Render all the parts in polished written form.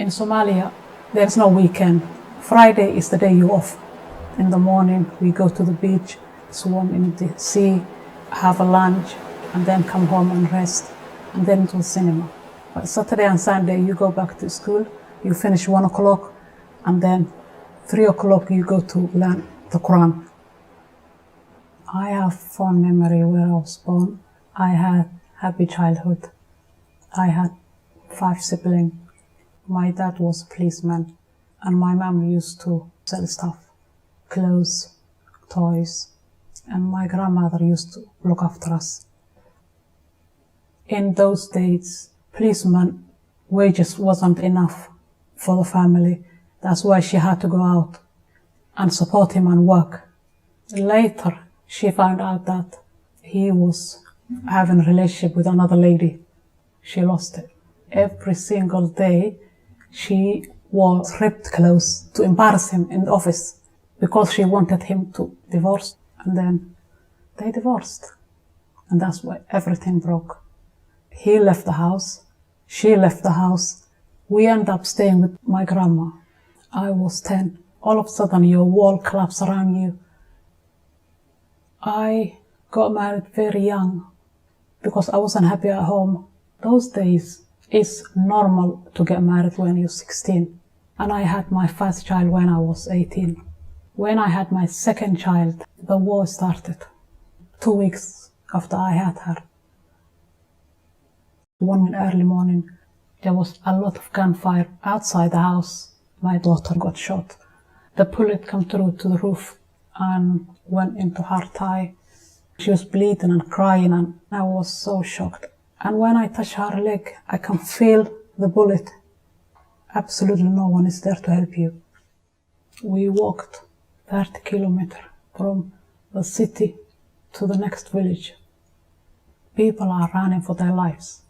In Somalia, there's no weekend. Friday is the day you're off. In the morning, we go to the beach, swim in the sea, have a lunch, and then come home and rest, and then to the cinema. But Saturday and Sunday, you go back to school, you finish 1 o'clock, and then 3 o'clock you go to learn the Quran. I have fond memory where I was born. I had happy childhood. I had 5 siblings. My dad was a policeman, and my mom used to sell stuff, clothes, toys, and my grandmother used to look after us. In those days, policeman wages wasn't enough for the family. That's why she had to go out and support him and work. Later, she found out that he was having a relationship with another lady. She lost it. Every single day, she wore ripped clothes to embarrass him in the office because she wanted him to divorce. And then they divorced. And that's why everything broke. He left the house. She left the house. We ended up staying with my grandma. I was 10. All of a sudden, your wall collapsed around you. I got married very young because I wasn't happy at home. Those days, it's normal to get married when you're 16. And I had my first child when I was 18. When I had my second child, the war started. 2 weeks after I had her. One early morning, there was a lot of gunfire outside the house. My daughter got shot. The bullet came through to the roof and went into her thigh. She was bleeding and crying, and I was so shocked. And when I touch her leg, I can feel the bullet. Absolutely no one is there to help you. We walked 30 kilometers from the city to the next village. People are running for their lives.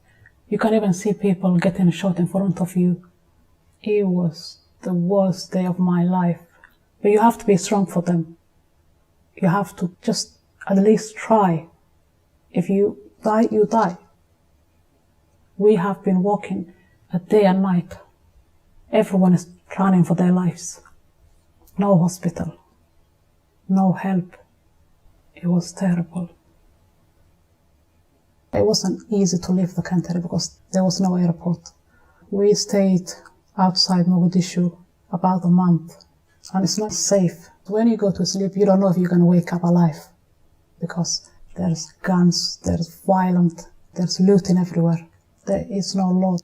You can even see people getting shot in front of you. It was the worst day of my life. But you have to be strong for them. You have to just at least try. If you die, you die. We have been walking a day and night. Everyone is running for their lives. No hospital. No help. It was terrible. It wasn't easy to leave the country because there was no airport. We stayed outside Mogadishu about a month, and it's not safe. When you go to sleep, you don't know if you're going to wake up alive because there's guns, there's violence, there's looting everywhere. There is no law.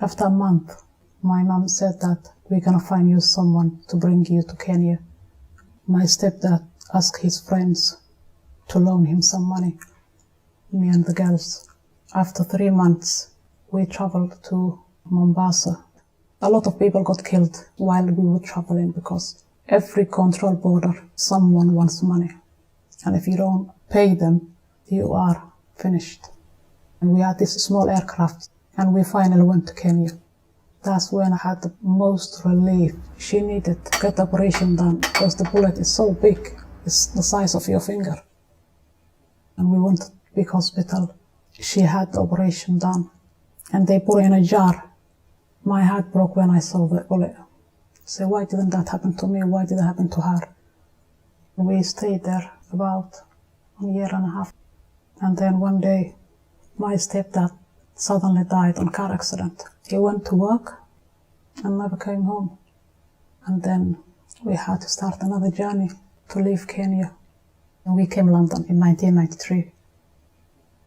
After a month, my mom said that we're going to find you someone to bring you to Kenya. My stepdad asked his friends to loan him some money. Me and the girls. After 3 months, we traveled to Mombasa. A lot of people got killed while we were traveling because every control border, someone wants money. And if you don't pay them, you are finished. And we had this small aircraft, and we finally went to Kenya. That's when I had the most relief. She needed to get the operation done because the bullet is so big, it's the size of your finger. And we went to a big hospital. She had the operation done, and they put her in a jar. My heart broke when I saw the bullet. I said, why didn't that happen to me? Why did it happen to her? And we stayed there about 1.5 years. And then one day, my stepdad suddenly died on a car accident. He went to work and never came home. And then we had to start another journey to leave Kenya. And we came to London in 1993.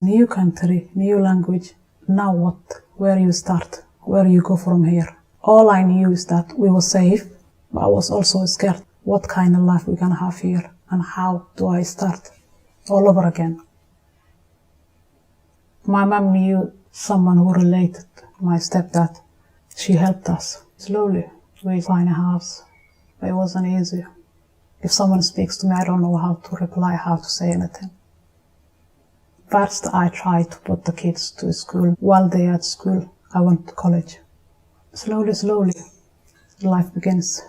New country, new language. Now what? Where you start? Where you go from here? All I knew is that we were safe, but I was also scared. What kind of life we're gonna have here, and how do I start all over again? My mom knew someone who related to my stepdad. She helped us. Slowly, we find a house, but it wasn't easy. If someone speaks to me, I don't know how to reply, how to say anything. First, I tried to put the kids to school. While they were at school, I went to college. Slowly, life begins.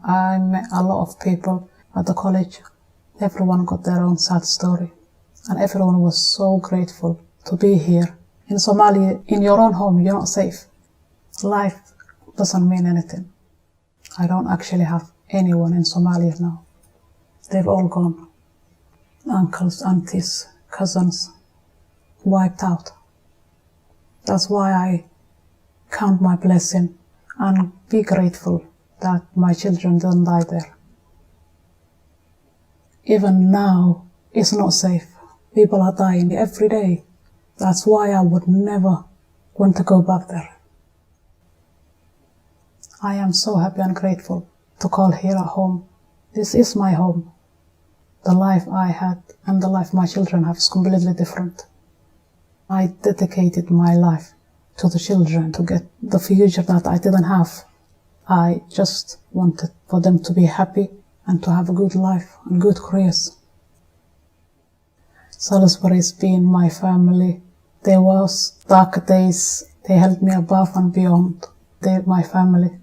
I met a lot of people at the college. Everyone got their own sad story. And everyone was so grateful to be here. In Somalia, in your own home, you're not safe. Life doesn't mean anything. I don't actually have anyone in Somalia now. They've all gone. Uncles, aunties, cousins, wiped out. That's why I count my blessing and be grateful that my children didn't die there. Even now, it's not safe. People are dying every day. That's why I would never want to go back there. I am so happy and grateful to call here at home. This is my home. The life I had and the life my children have is completely different. I dedicated my life to the children to get the future that I didn't have. I just wanted for them to be happy and to have a good life and good careers. Salisbury's been my family. There was dark days. They held me above and beyond. They're my family.